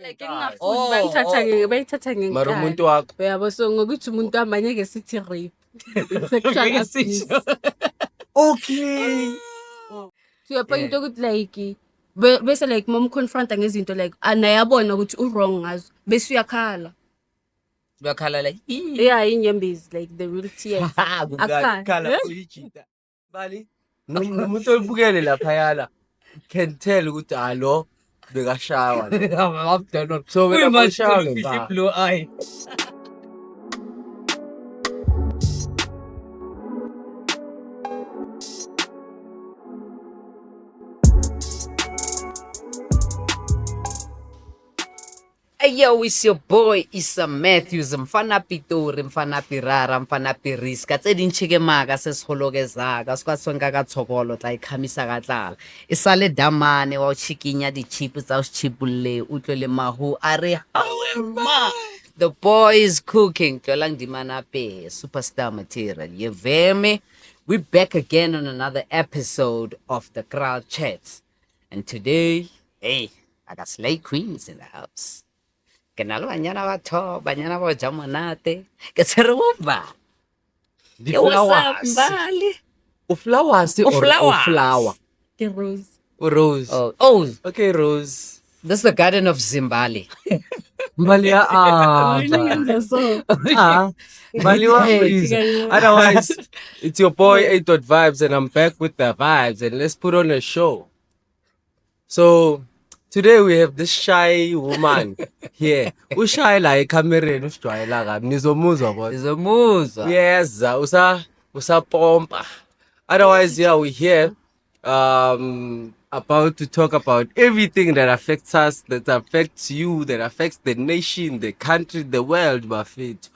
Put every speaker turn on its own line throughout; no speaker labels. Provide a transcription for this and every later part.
like engingafuni bayithatha
Mara
ngenkani.
umuntu wakho.
Uyabo so ngokuthi umuntu amanyeke sithi rape. Sexual abuse.
Okay.
To your point ukuthi like bese like mom confronta ngezinto like anayabona ukuthi u wrong ngazo bese uyakhala.
Uyakhala like
Yeah, inyembezi like the real tears.
akhala uyijita. Bali nomuntu olibukele lapha yala can tell ukuthi lo bekashawa. I'm done. So when I'm showing blue eye. Hey yo, it's your boy Isa Matthews, mfana Pitori, mfana Pirara, mfana Piriska. Tse dinchike maga se siholokezaka, sika sonka ka tshokolo tla ikhamisa ka tlala. Isale damane wa chikinya di chipu tsa chipule utlole mahu are however. The boy is cooking. Tlolang dimana pe superstar material. You feel me? We're back again on another episode of the Crowd Chats. And today, hey, I got Slay Queens in the house. Que nalo banyana ba tho banyana ba ja monate ke tsere bomba
The flowers.
flowers or flower
The rose.
Rose. Oh okay, Rose. This is the garden of Zimbali. Mbali Mbali otherwise it's your boy 8 Vibes and I'm back with the vibes and let's put on a show. So today we have this shy woman here. Ushy like kamereni usijwayela kabi nizomuzwa bona. Nizomuzwa. Yes, usa pompa. Otherwise yeah, we here about to talk about everything that affects us, that affects you, that affects the nation, the country, the world, Bafit.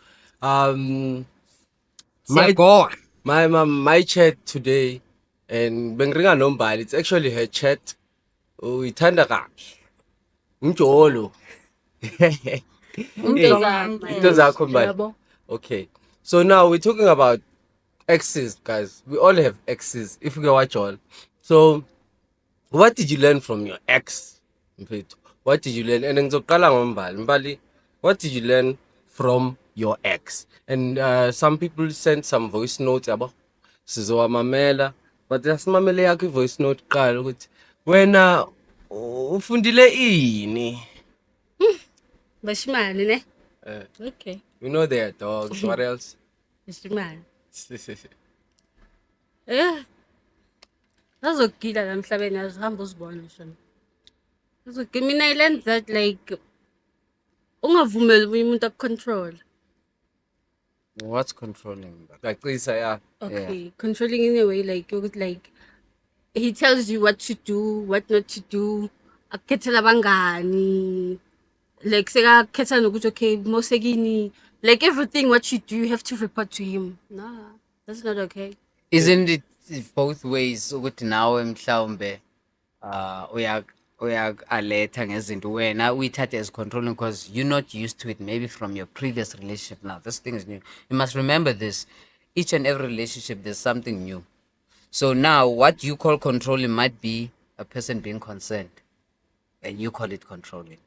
My chat today and Bengringa Nombali, it's actually her chat. Uyithanda kabi. Umjolo. Okay. So now we're talking about exes, guys. We all have exes if we can watch all. So what did you learn from your ex? What did you learn? And ngizoqala ngoMbali. Mbali, what did you learn from your ex? And some people sent some voice notes yabo. Sizowamamela, but asimamele yakho voice note qala ukuthi wena ufundile ini?
Bashimane ne? Okay.
You know they are dogs. What else?
Bashimane. Yeah. Azogila la emhlabeni azihamba uzibone shona. Azogila mina I learned that like ungavumeli umuntu akucontrol.
What's controlling? Like please say yeah.
Okay,
yeah.
Controlling in a way like he tells you what to do, what not to do. Akethela bangani. Like sekakhetha nokuthi okay mosekini like everything what you do you have to report to him. Nah, that's not okay.
Isn't it both ways ukuthi nawe mhlawumbe uyaletha ngezinto wena uyithathe as controlling because you're not used to it maybe from your previous relationship. Now this thing is new. You must remember this, each and every relationship there's something new. So now what you call controlling might be a person being concerned and you call it controlling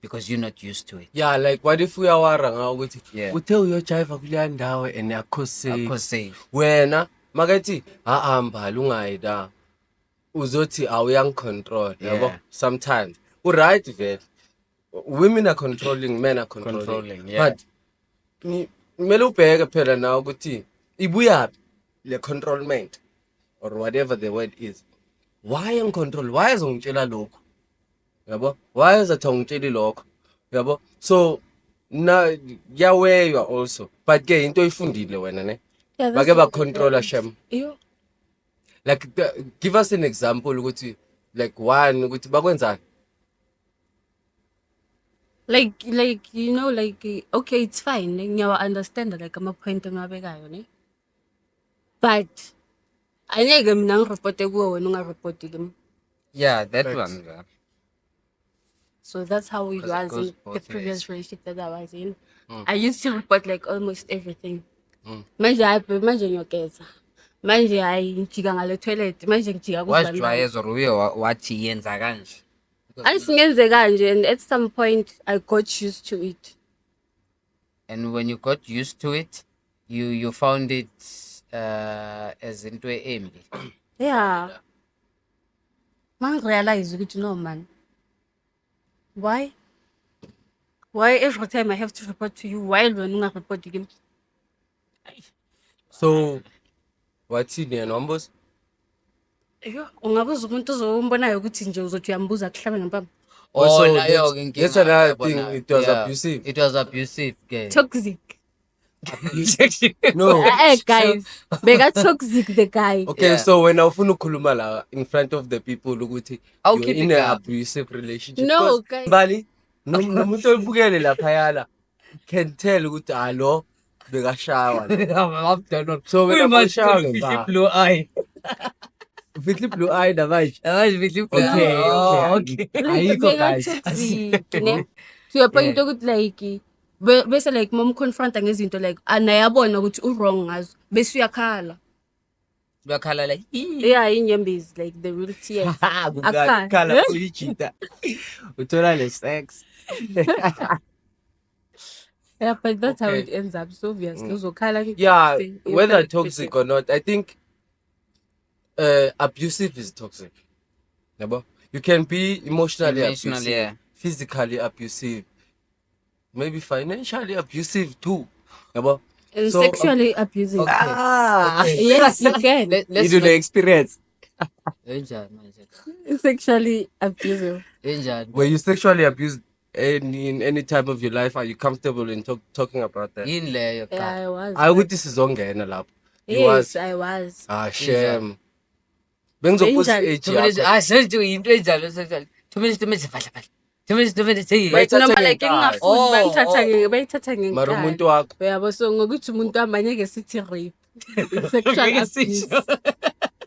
because you're not used to it.
Yeah, like what if we are ukuthi
Yeah.
uthe uyojiva kuleya ndawo and akho
Akho safe.
wena makathi Mbali ungayida uzothi awuyangicontrol yabo.
Yeah.
Sometimes right vele women are controlling, men are controlling,
yeah.
but kumele ubheke phela nawe ukuthi ibuyaphi le controlment or whatever the word is. Why control? Why uzongitshela lokho? Yabo, why uzathi ungitsheli lokho? Yabo, so na yawe you are also but ke into oyifundile wena ne bake ba controller shem. Like give us an example ukuthi like one ukuthi bakwenzani.
Like you know like okay it's fine like ngiyawa understand like ama-point engabekayo ne but angeke mina ngireporte kuwe wena ungareporti kimi.
Yeah, that
Right.
one.
So that's how we
'Cause it
was
goes
in the
both
previous
ways.
relationship that I was in. I used to report like almost everything.
Mm.
Manje ngiyogeza. Manje hayi ngijika ngale toilet, manje ngijika kuzibani.
Wasijwayeza or uye wathi yenza kanje.
Ayisingenze kanje, and at some point I got used to it.
And when you got used to it, you found it as into embi.
Yeah. Realize ukuthi no man. Why? Why every time I have to report to you, while when unga report him?
So wathini yena wambuza?
Yo, ungabuza umuntu ozombonayo ukuthi nje uzothi uyambuza kuhlabe ngempama.
Also,
nayo-ke
that's
inkinga
another
yabona.
thing. It was
Yeah,
abusive.
It was abusive, ke.
Toxic.
No.
Guys, mega toxic the guy.
Okay,
Yeah.
so when awufuna ukukhuluma la in front of the people ukuthi
I'll
you're
keep
in
it
an
up.
abusive relationship.
No,
'Cause
guys.
Mbali, nomuntu olibukele laphayana can tell ukuthi alo bekashawa.
I'm done on.
So when
Kuyimanje
abashawa
ufihla
ngempama.
blue eye.
Ufihla blue eye namanje.
Manje ufihla blue
Okay,
eye. Oh,
okay.
okay.
Ayikho
Mega
guys.
toxic, ne? To your point ukuthi like bese like mom confronta ngezinto like anayabona ukuthi u wrong ngazo bese uyakhala.
Uyakhala like,
Yeah, inyembezi like the real tears. Akhala.
Kala uyichita. Uthola le sex.
Yeah, but that's how
Okay.
it ends up. So obviously, uzokhala.
Yeah,
Say,
whether
you're
toxic or not, I think abusive is toxic. Yabo? You can be emotionally abusive,
yeah.
physically abusive, maybe financially abusive too. Yabo?
And
So,
sexually abusing.
Okay.
Ah,
Yes, you can.
you
Let's
do the experience.
Enjani manje?
Sexually abusive.
Enjani?
Were you sexually abused in any time of your life? Are you comfortable in talking about that?
Yini leyo
Yeah,
cha?
I was.
I would this is ongena lapho. You
Yes,
was
I was.
shame. Bengizobuza
Benjani?
age yakho.
Senje into enjalo sexually. Tumele fahla fahla. Tumele say.
Bayithatha
Noma like
ngenkathi.
ingafuni bayithatha
Mara
ngenkani.
umuntu wakho.
Yabo so ngokuthi umuntu wamanye ke sithi rape. It's sexual abuse.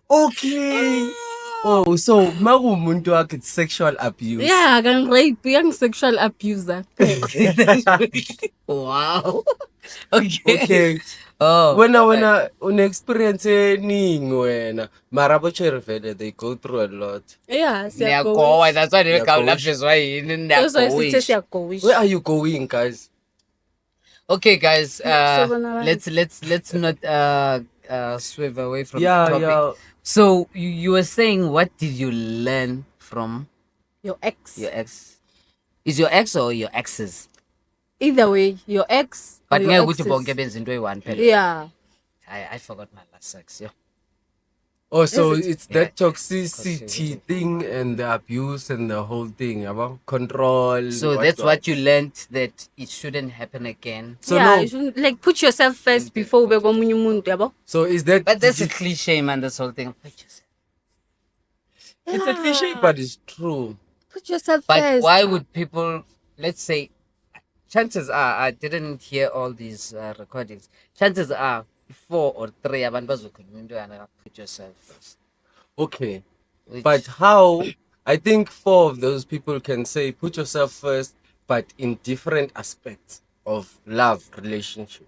Okay. Oh, so makumuntu wakho it's sexual abuse.
Yeah, kan rape yang sexual abuser.
Wow. Okay.
Okay.
Oh.
Wena une experience eningi wena. Mara botchere vele they go through a lot.
Yeah,
Niyagowa, that's why
Niyagowish.
nibekawulapshezwa yini
That's why
niyagowish.
sithi siyagowish.
Where are you going, guys?
Okay, guys.
So when
Let's not swerve away from the
Yeah,
topic.
yeah.
So you were saying, what did you learn from
Your ex.
your ex? Is your ex or your exes?
Either way, your ex or
But
your
ngeke ukuthi
exes.
bonke benze into eyi-one phela.
Yeah.
I forgot my last sex. Yeah.
Oh, so
Is it?
it's that
Yeah.
toxicity thing and the abuse and the whole thing about control.
So that's what you learned, that it shouldn't happen again.
So
yeah,
no.
you should like put yourself first before ube komunye umuntu, yabo?
So is that?
But that's a cliche, man. This whole thing.
It's a cliche, but it's true.
Put yourself
But
first.
why would people? Let's say, chances are I didn't hear all these recordings. Chances are 4 or 3 abantu bazokhuluma into yana, put yourself first.
Okay.
Which-
But how? I think 4 of those people can say put yourself first, but in different aspects of love relationship.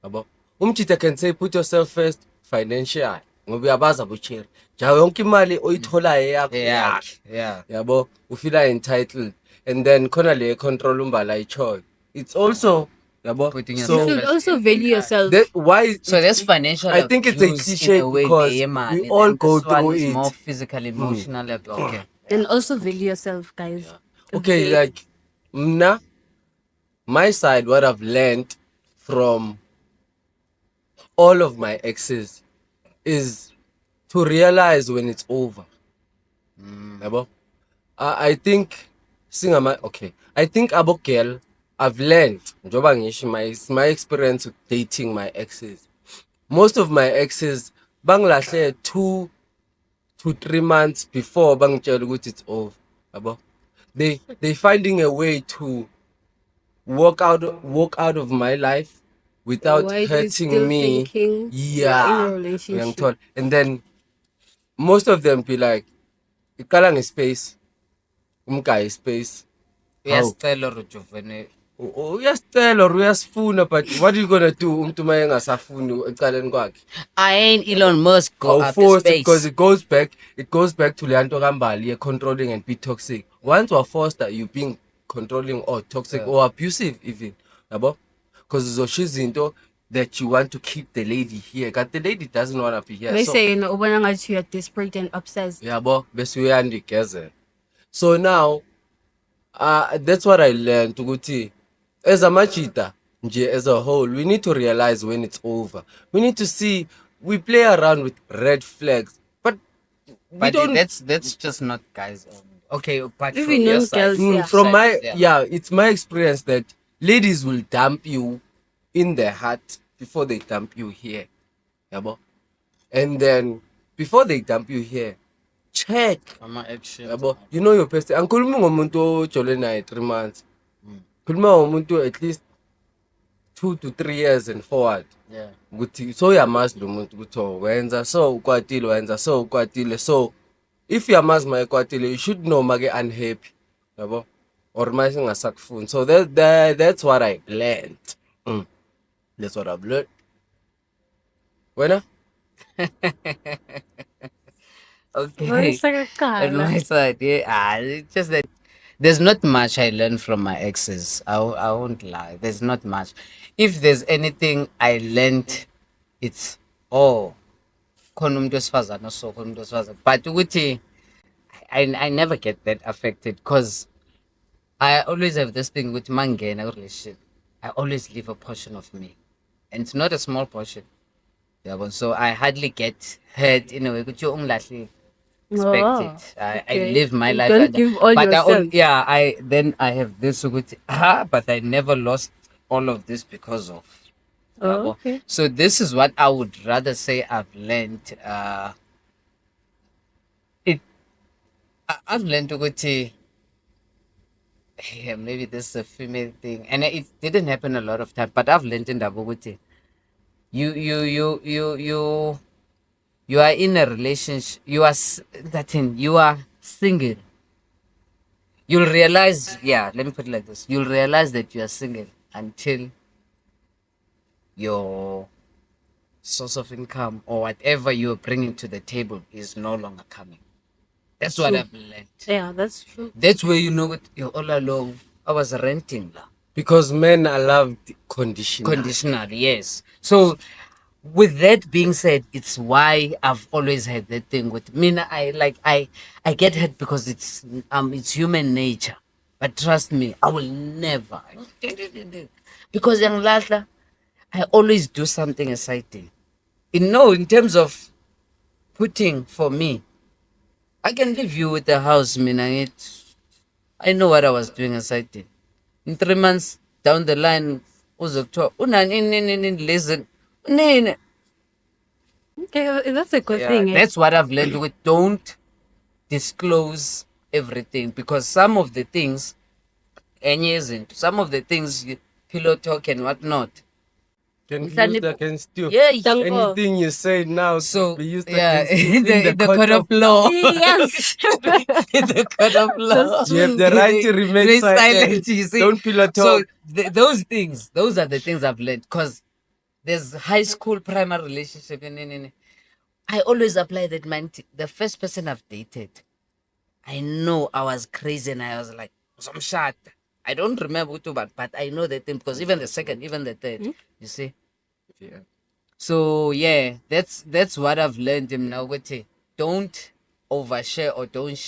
Yabo? Umchita can say put yourself first financial. Ngoba uyabaza butcheri. Jayo yonke imali oyitholayo yakho.
yeah.
Yabo, you feel entitled, and then khona le control umbala ichoy. It's also yabo.
Putting
You
yourself
should
first.
also value yourself.
That why
So that's financial.
I think it's a
abuse
cliche
in a way,
because
yeah, man.
we all
And
go
this one
through
is
it.
more physical, emotional. Okay.
And also value yourself, guys.
Okay, like mna, my side, what I've learned from all of my exes is to realize when it's over. Yabo? I think okay. I think abo girl, I've learned njoba ngisho my experience with dating my exes. Most of my exes bangilahle 2 to 3 months before bangitshela ukuthi it's over. Yabo? They finding a way to walk out of my life without
While you're
hurting
still
me.
thinking
Yeah.
you're in a relationship.
Uyangithola? And then most of them be like, iqala ngespace, umgayi space. How?
Uyasicela rejuvenate.
uyasicela or uyasifuna, but what are you gonna do umuntu uma engasafuni ecaleni kwakhe?
I ain't Elon Musk, go out to
Awuforce it because
space.
it goes back to le nto kambali ye-controlling and be toxic. Once waforced that you being controlling or toxic or abusive even, yabo? Because uzosho izinto that you want to keep the lady here, but the lady doesn't want to be here. So,
Bese yena ubona ngathi you are desperate and obsessed.
yabo, bese uyandikeze. So now, that's what I learned ukuthi as a machita nje as a whole, we need to realize when it's over. We need to see, we play around with red flags, but we
But
don't.
that's just not guys. Okay, but from
Even
your
on
side,
girls, yeah.
From my
side,
yeah, it's my experience that ladies will dump you in their heart before they dump you here, yabo. And then before they dump you here, check,
ama-actions.
yabo. You know your person. Angikhulumi ngomuntu ojole naye 3 months. Khuluma ngomuntu at least 2 to 3 years and forward.
Yeah.
Ukuthi so uyamazi lo muntu ukuthi wenza so ukwatile, wenza so ukwatile. So if uyamazi ma ekwatile, you should know make unhappy, yabo, or ma singasakufuni. So that's what I learned. That's what I've learned. Wena?
Okay. On my side, yeah, it's just that there's not much I learned from my exes. I won't lie. There's not much. If there's anything I learned, it's khona umuntu wesifazane so khona umuntu wesifazane. But ukuthi I never get that affected because I always have this thing with mangena relationship. I always leave a portion of me, and it's not a small portion. Yeah, so I hardly get hurt in a way. Ukuthi ungilahlile. Expect
Oh,
it. I
okay.
live my
You
life.
don't
like that.
give all
But
yourself.
I have this ukuthi, but I never lost all of this because of.
Oh,
Yabo.
okay.
So this is what I would rather say I've learned. I've learned ukuthi, yeah, maybe this is a female thing, and it didn't happen a lot of time. But I've learned in ukuthi, you are in a relationship. You are you are single. You'll realize, yeah, let me put it like this. You'll realize that you are single until your source of income or whatever you're bringing to the table is no longer coming. That's what
True.
I've learned.
Yeah, that's true.
That's where you know it, you're all alone. I was renting lah.
Because men are loved conditional.
Conditional, yes. So with that being said, it's why I've always had that thing with me. I get hurt because it's human nature. But trust me, I will never because young Latla, I always do something exciting. In terms of putting for me, I can leave you with the house, I know what I was doing exciting. In 3 months down the line, listen.
Okay, that's a good
Yeah,
thing. Eh?
that's what I've learned with don't disclose everything because some of the things some of the things pillow talk and whatnot.
Can be
Mhlawumbe-
used against you.
Yeah,
Danko.
Anything you say now
so
could be used
yeah,
against you
in the court of law.
Yes.
In the court of law.
That's
You have the right to remain silent.
You see.
Don't pillow
So
talk.
those are the things I've learned because there's high school, primary relationship. I always apply that mind. The first person I've dated, I know I was crazy and I was like, some shot. I don't remember who to, but I know the thing because even the second, even the third, you see.
Yeah.
So yeah, that's what I've learned him now. Don't overshare or don't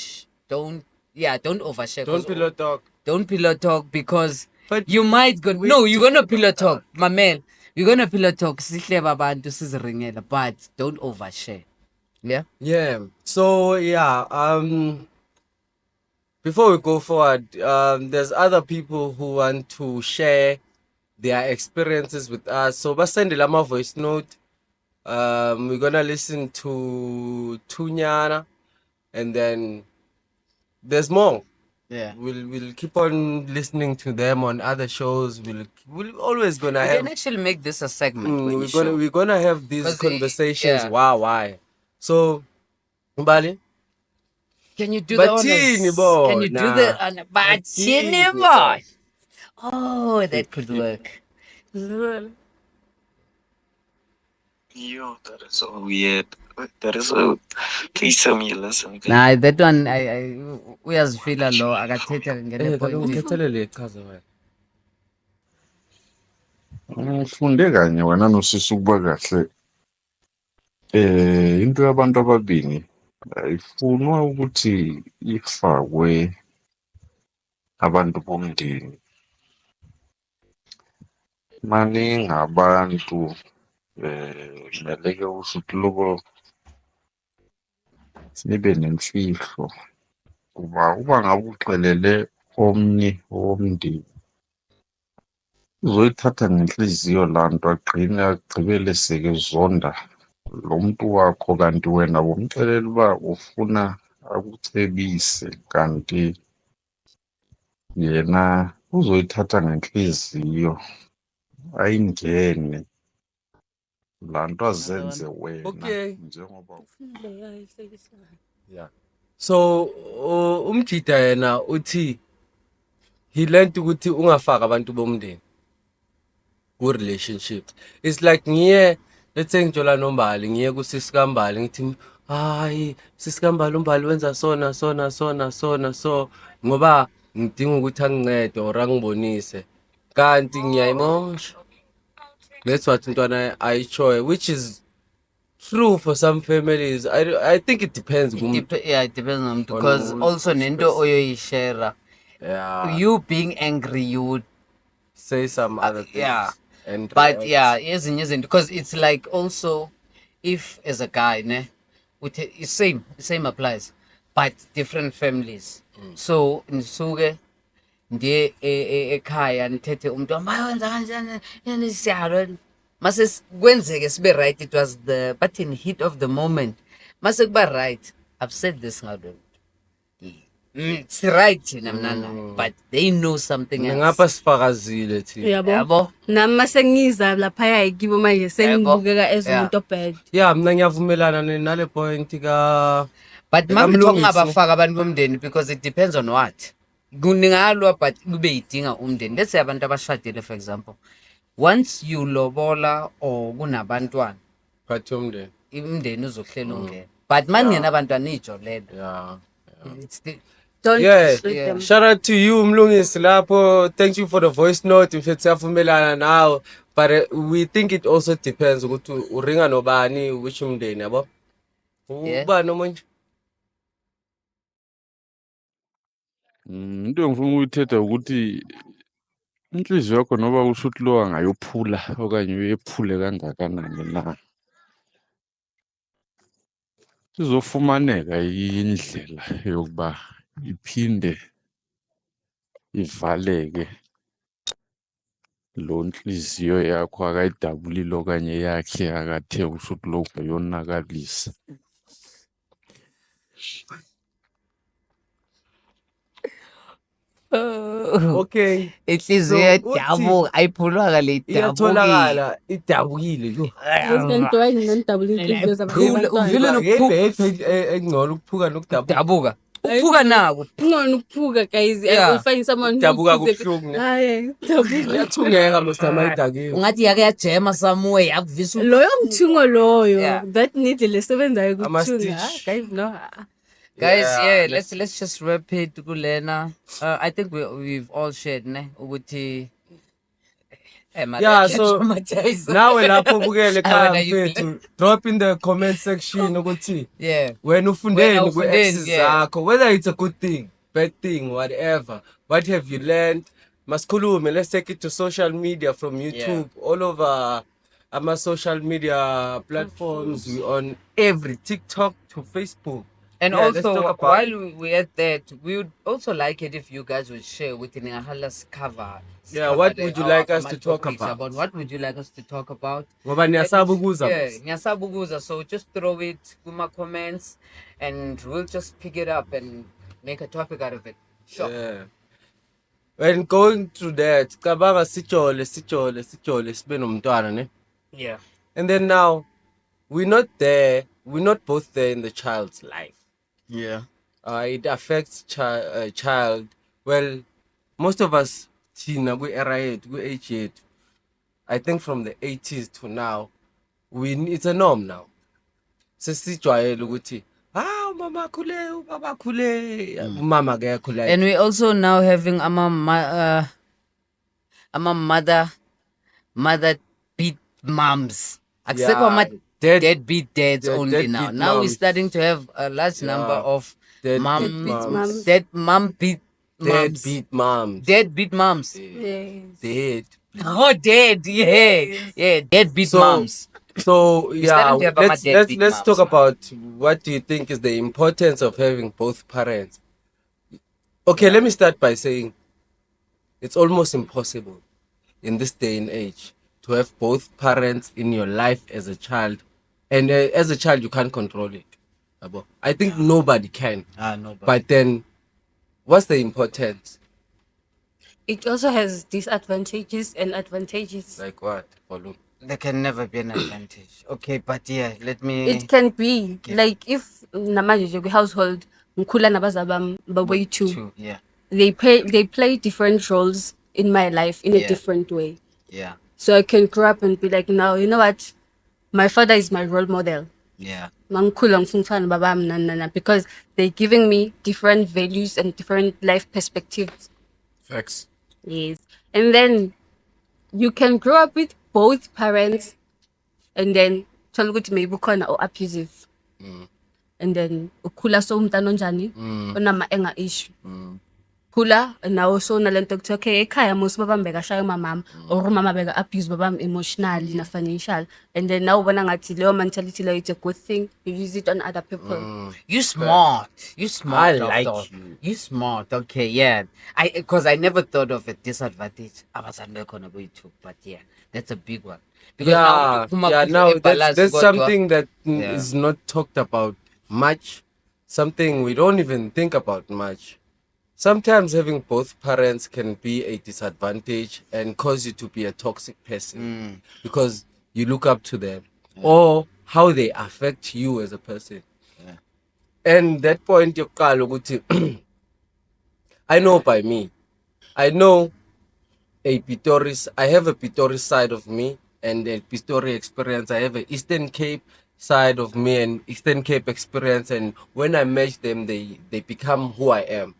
overshare.
Don't pillow talk.
Don't pillow talk because
But
you might go. No, you're gonna pillow talk, my man. You're gonna pillow talk. Sihle babantu siziringela, but don't overshare. Yeah.
yeah. So yeah. Before we go forward, there's other people who want to share their experiences with us. So send a voice note. We're gonna listen to Tunyana, and then there's more.
Yeah.
We'll keep on listening to them on other shows. We'll always gonna
We
have.
can actually make this a segment. when you
We're
show.
gonna have these
'Cause
conversations.
yeah.
Why? So, Mbali,
Can you do the honors?
Bathini bo,
Can you do
nah.
the Bathini
Bathini
boy?
Oh, that could work.
Yo, that is so weird. That is so. Please tell me you listen.
Nah, that one I uyazifila lo akathetha ngale
Kaloku
point.
ngikhethelele ichaza wena.
Ngifunde kanye wena nosisi ukuba kahle into yabantu ababini ayifunwa ukuthi ifakwe abantu bomndeni. Maningi abantu kumele-ke ukuthi loko nibe nemfihlo uba ngabe uxelele omnye womndeni uzoyithatha ngenhliziyo laa nto agqibele sekezonda lo muntu wakho kanti wena bomxelela uba ufuna akucebise kanti yena uzoyithatha ngenhliziyo ayingene laa nto azenze wena
Okay.
njengoba
Yeah. So umjida yena uthi he learned ukuthi ungafaka abantu bomndeni ku relationships. It's like ngiye let's say ngitshola nombali ngiye kusisi kaMbali ngithi hayi sisi kaMbali uMbali wenza sona so ngoba ngidinga ukuthi angincede or angibonise kanti ngiyayimosha. That's what ntwana ayitshoyo, which is true for some families. I think it depends.
Yeah, it depends on because
On
also
which
nento
person.
oyoyishare.
Yeah.
You being angry, you would
Say some other things.
yeah.
And
But
react.
yeah, isn't because it's like also if as a guy, ne, with same applies, but different families. So nisuke ndiye ekhaya nithethe umuntu amayenza kanjani yani siyalo mase kwenzeke sibe right, it was the but in heat of the moment mase kuba right, I've said this ngalo it's right thina mnana but they know something else.
ngapha sifakazile thina.
Yabo.
Yabo.
Nami mase ngiza laphaya kibo manje sengibukeka as
Yeah.
umuntu obad.
Yeah, mina ngiyavumelana nale point ka
But manje ngabafaka abantu bomndeni because it depends on what. Kuningalwa but kube yidinga umndeni. Let's say abantu abashadile for example. Once you lobola or kunabantwana,
phathi yomndeni.
imndeni uzohlela ungena. But manje nabantwana ijolelo.
Yeah.
It's the
Don't
Yeah.
treat them.
Shout out to you Mlungisi lapho. Thank you for the voice note. Mfethu siyavumelana now. But we think it also depends ukuthi uringa nobani which umndeni yabo.
Yeah.
Ubani omunye?
into engifuna ukuyithetha ukuthi inhliziyo yakho noba usho ukuthi lowa ngayophula okanye uyephule kangakanani na izofumaneka indlela yokuba iphinde ivaleke lo nhliziyo yakho akayidabulile okanye yakhe akathe usho ukuthi lokhu ayonakalisa.
Okay.
inhliziyo yadabuka ayiphulwanga le
Iyatholakala idabukile yo.
Nto ayinandabula inhliziyo zabanye
Uvile
Ngeke engcono ukuphuka nokudabuka.
dabuka. Uphuka nako.
Ungona ukuphuka guys. I
Yeah.
will find someone
Dabuka kubuhlungu ne.
Hayi, dabuka.
Iyathungeka mosama idakiwe.
Ungathi yake yajema somewhere yakuvisa
Loyo mthungo loyo.
Yeah.
That needle esebenzayo
Ama-stitch.
kuthunga. Guys no.
Guys,
Yeah,
let's just wrap it kulena. I think we've all shared ne ukuthi
Yeah, so nawe lapho bukele ekhaya mfethu drop in the comment section ukuthi
yeah.
wena ufundeni
Wena ufundeni,
ku-exes
yeah.
zakho, whether it's a good thing, bad thing, whatever. What have you learned? Masikhulume, let's take it to social media from YouTube, all over ama social media platforms. We on every TikTok to Facebook.
And
Yeah, let's
also,
talk about
while we're at that, we would also like it if you guys would share within Ngahala's cover.
Yeah, what would you like us to talk about?
What would you like us to talk about?
Ngoba niyasaba ukuza.
Yeah, ngiyasabukuza. So just throw it in my comments and we'll just pick it up and make a topic out of it. Sure.
Yeah. When going through that, cabanga sijole sibe nomntwana ne.
Yeah.
And then now we're not both there in the child's life.
Yeah.
It affects child. Well, most of us thina kwi-era yethu kwi-age yethu, I think from the 80s to now, it's a norm now. Sesijwayele ukuthi umama khule, ubaba khule, umama akekho like.
And we also now having mother beat moms. Akusekho ama deadbeat dads only now.
deadbeat
Now we're
moms.
starting to have a large number of
Deadbeat
moms.
mom beat moms.
Deadbeat moms.
Deadbeat moms.
Yes.
Dead.
Oh, dead. Yeah. Deadbeat moms.
So yeah,
starting to have
let's
deadbeat
let's
moms
talk
now.
about what do you think is the importance of having both parents. Okay, let me start by saying it's almost impossible in this day and age to have both parents in your life as a child, and as a child you can't control it. Yabo. I think nobody can.
No,
But then, what's the importance?
It also has disadvantages and advantages.
Like what? Volume.
there can never be an advantage. Okay, but yeah, let me.
It can be like if namanje nje household ngikhula nabazali bami baboyi two.
Yeah.
They play different roles in my life in a different way.
Yeah.
So I can grow up and be like, now you know what, my father is my role model.
Yeah.
Mangikhula ngifuna ukufana nababami nana because they're giving me different values and different life perspectives.
Facts.
Yes. And then you can grow up with both parents and then thola ukuthi maybe ukhona or abusive. And then ukhula so umntana onjani onama anger issue. Khula nawo so nalento ukuthi okay ekhaya mos babami bekashaya umama or umama beka abuse babami emotionally na financial, and then now ubona ngathi leyo mentality leyo it's a good thing, you use it on other people.
You smart. You smart.
I like
doctor.
you.
You smart. Okay, yeah. Because I never thought of a disadvantage. Abazali bekhona boyi-two, but yeah, that's a big one. Because
Now that's
kodwa-
something that
Yeah.
is not talked about much. Something we don't even think about much. Sometimes having both parents can be a disadvantage and cause you to be a toxic person because you look up to them or how they affect you as a person. And that point yokuqala ukuthi I know by me. I know I have a Pitori side of me and a Pitori experience. I have an Eastern Cape side of me and Eastern Cape experience, and when I match them they become who I am.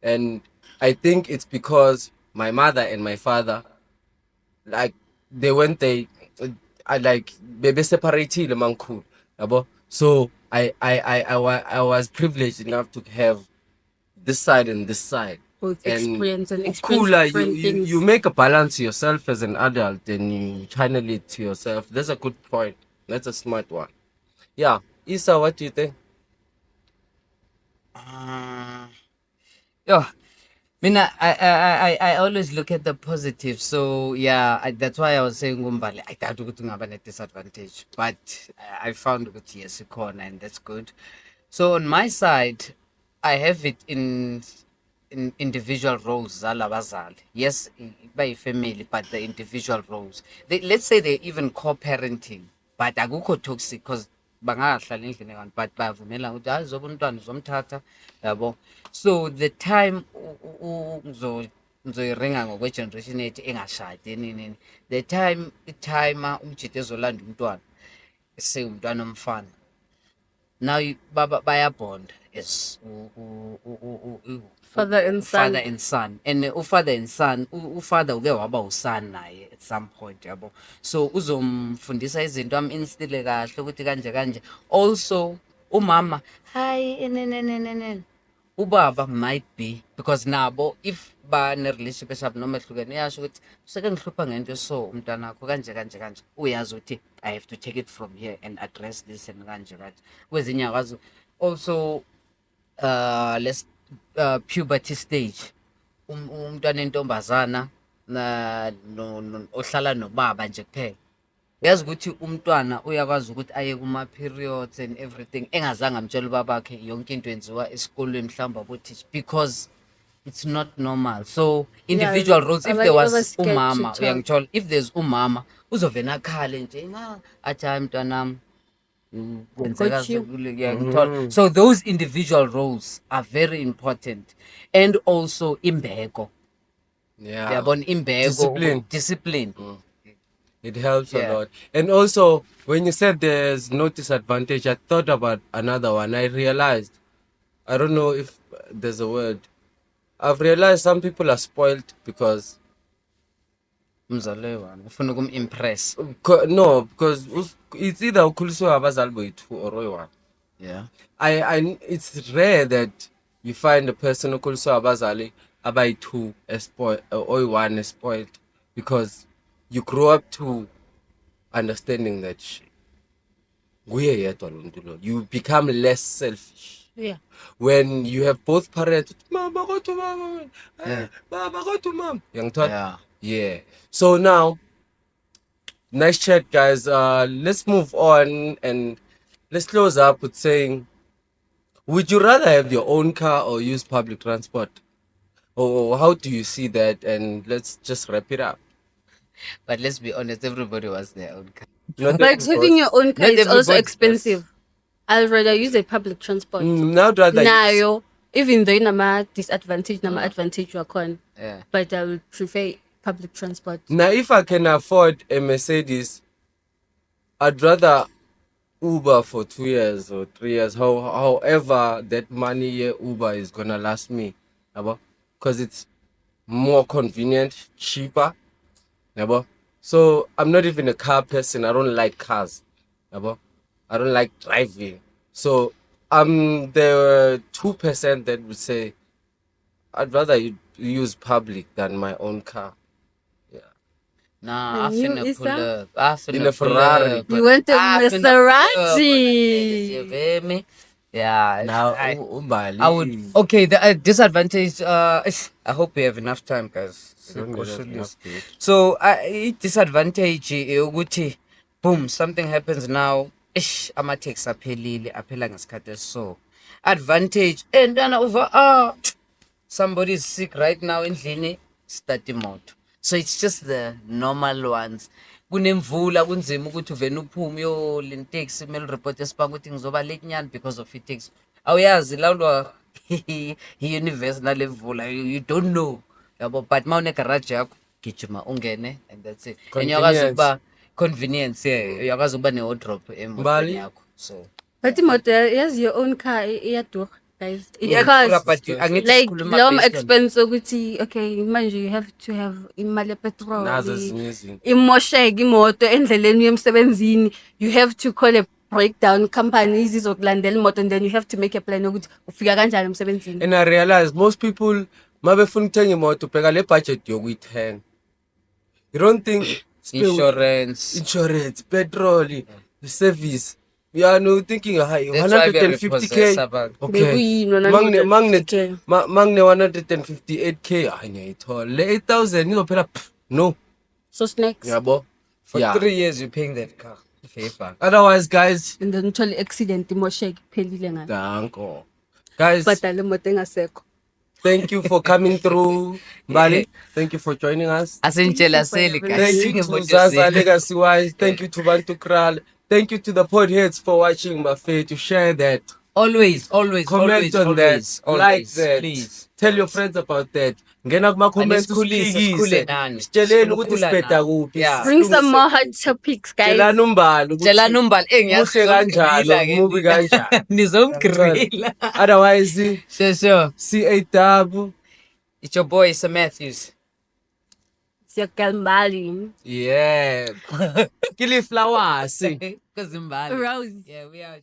And I think it's because my mother and my father, like I like bebe separated mankhulu yabo. So I was privileged enough to have this side and this side.
Both
And
experience and
Ukula,
experience different things.
you make a balance yourself as an adult and you channel it to yourself. That's a good point. That's a smart one. Yeah. Isa, what do you think?
Yeah, I always look at the positive. So yeah, that's why I was saying Gumbali. I thought ukuthi ngaba ne disadvantage, but I found ukuthi yes, ikhona, and that's good. So on my side, I have it in individual roles zalabazali. Yes, by family, but the individual roles. Let's say they're even co-parenting, but akukho toxic because bangahlala endlini kanti but bayavumela ukuthi hayi zoba umntwana uzomthatha yabo. So the time ngizoyiringa ngokwe-generation yethu engashadi nini, the time itimer umjidi ezolanda umntwana esewumntwana omfana, now bayabonda as
Father and son.
father and son, and father and son, ufather uke waba uson naye at some point yabo. So uzomfundisa izinto am-instile kahle ukuthi kanje kanje. Also umama hayi enenenenenen, ubaba might be because nabo if bane-relationship eshabo noma ehlukene uyasho ukuthi seke ngihlupha ngento so umntanakho kanje kanje kanje, uyazi ukuthi I have to take it from here and address this and kanje kanje. Kwezinye akwazi also let's puberty stage, umntwana entombazana ohlala nobaba nje kuphela. Yazi ukuthi umntwana uyakwazi ukuthi aye kuma periods and everything engazange amtshela ubaba wakhe yonke into yenziwa esikolweni mhlawumbe abo teach because it's not normal. So individual roles, if there was
scared to
umama
talk.
uyangithola, if there's umama uzovena akhale nje athi hayi mntanami kwenzeka
you.
ngiyangithola. So those individual roles are very important, and also imbeko.
Yeah.
Yabona imbeko,
Discipline.
discipline.
It helps
Yeah.
a lot. And also, when you said there's no disadvantage, I thought about another one. I realized, I don't know if there's a word. I've realized some people are spoiled because
Umzali wami ufuna ukumimpress.
no, because it's either ukhuliswe abazali bethu or oyi-one.
Yeah.
It's rare that you find a person ukhuliswe abazali abayi-two oyi-one spoiled, because you grow up to understanding that nguye yedwa lo muntu lo. You become less selfish
Yeah.
when you have both parents. Mama go to mama, baba go to mom.
Yeah.
Yeah. So now, nice chat, guys. Let's move on and let's close up with saying, would you rather have your own car or use public transport? Or how do you see that? And let's just wrap it up.
But let's be honest, everybody wants their own car.
Not
But
everybody.
having your own car
Not
is also
everybody
expensive. I'd rather use a public transport.
Now I'd rather
Nayo, even though nama disadvantage, nama advantage wakon.
Yeah.
But I would prefer public transport.
Now, if I can afford a Mercedes, I'd rather Uber for 2 years or 3 years. However, that money Uber is gonna last me, because it's more convenient, cheaper, so I'm not even a car person. I don't like cars, I don't like driving. So I'm the 2% that would say I'd rather use public than my own car.
Nah, I
And you,
finna pull
Issa?
up. I finna
In a
pull
Ferrari.
up.
You want a
I finna pull up, but
Maserati?
you feel me? Yeah.
Now,
I would. Okay, the disadvantage. I hope we have enough time, guys.
Don't need that enough, dude.
So, disadvantage ukuthi boom, something happens now. Ama-taxi aphela ngesikhathi so. Advantage, and then over somebody is sick right now endlini, start imoto. So it's just the normal ones. Kunemvula kunzima ukuthi uvene uphume uyolinda itaxi kumele ureport esibanga ukuthi ngizoba late nyana because of itaxi. Awuyazi lawulwa i-universe nale mvula, you don't know. Yabo, but mawune garage yakho gijima ungene and that's it. And uyakwazi ukuba convenience, yeah. Uyakwazi ukuba ne-wardrobe emotweni yakho. So
But imoto has your own car iyadura, guys. It
iyadura,
costs
but angithi
like
sikhuluma
lo
based on-
expense ukuthi okay manje you have to have imali petrol.
Nazo ezinye izinto.
Imosheke imoto endleleni uye emsebenzini. You have to call a breakdown company izizokulandela imoto and then you have to make a plan ukuthi ufika kanjani emsebenzini.
And I realized most people mabefuna ukuthenga imoto ubheka le budget yokuyithenga. You don't think insurance, petrol, the service. You are no thinking high.
That's why we
150k.
repossess
Okay.
Bekuyini
Magne 158k. I ngiyayithola. Le 8000 izophela no.
So snacks.
Yabo.
For
Yeah.
3 years you're paying that car.
Otherwise, guys,
And then uthole accident imosheke kuphelile ngayo.
danko. Guys,
Bhadala imoto engasekho.
thank you for coming through. Bali, thank you for joining us.
Asentshelaseli
Thank you to Zaza Legacy Wise. Thank you to Bantu Kral. Thank you to the podheads for watching Buffet, to share that.
Always
Comment on that. Like that.
Please.
Tell your friends about that. Ngena kuma comments
Sikhulise
usiphikise.
nani.
Sitsheleni ukuthi
Sikhula
sibheda
nani.
kuphi.
Yeah.
Bring some more hot topics, guys.
Tshelani umbali ukuthi
Tshelani umbali
muhle kanjani, mubi kanjani.
nizomgrilla.
Otherwise,
Sure.
CA
It's your boy Sir Matthews.
It's your girl Mbali.
yeah. Kili flowers.
Kuzimbali.
Rose.
Yeah, we out.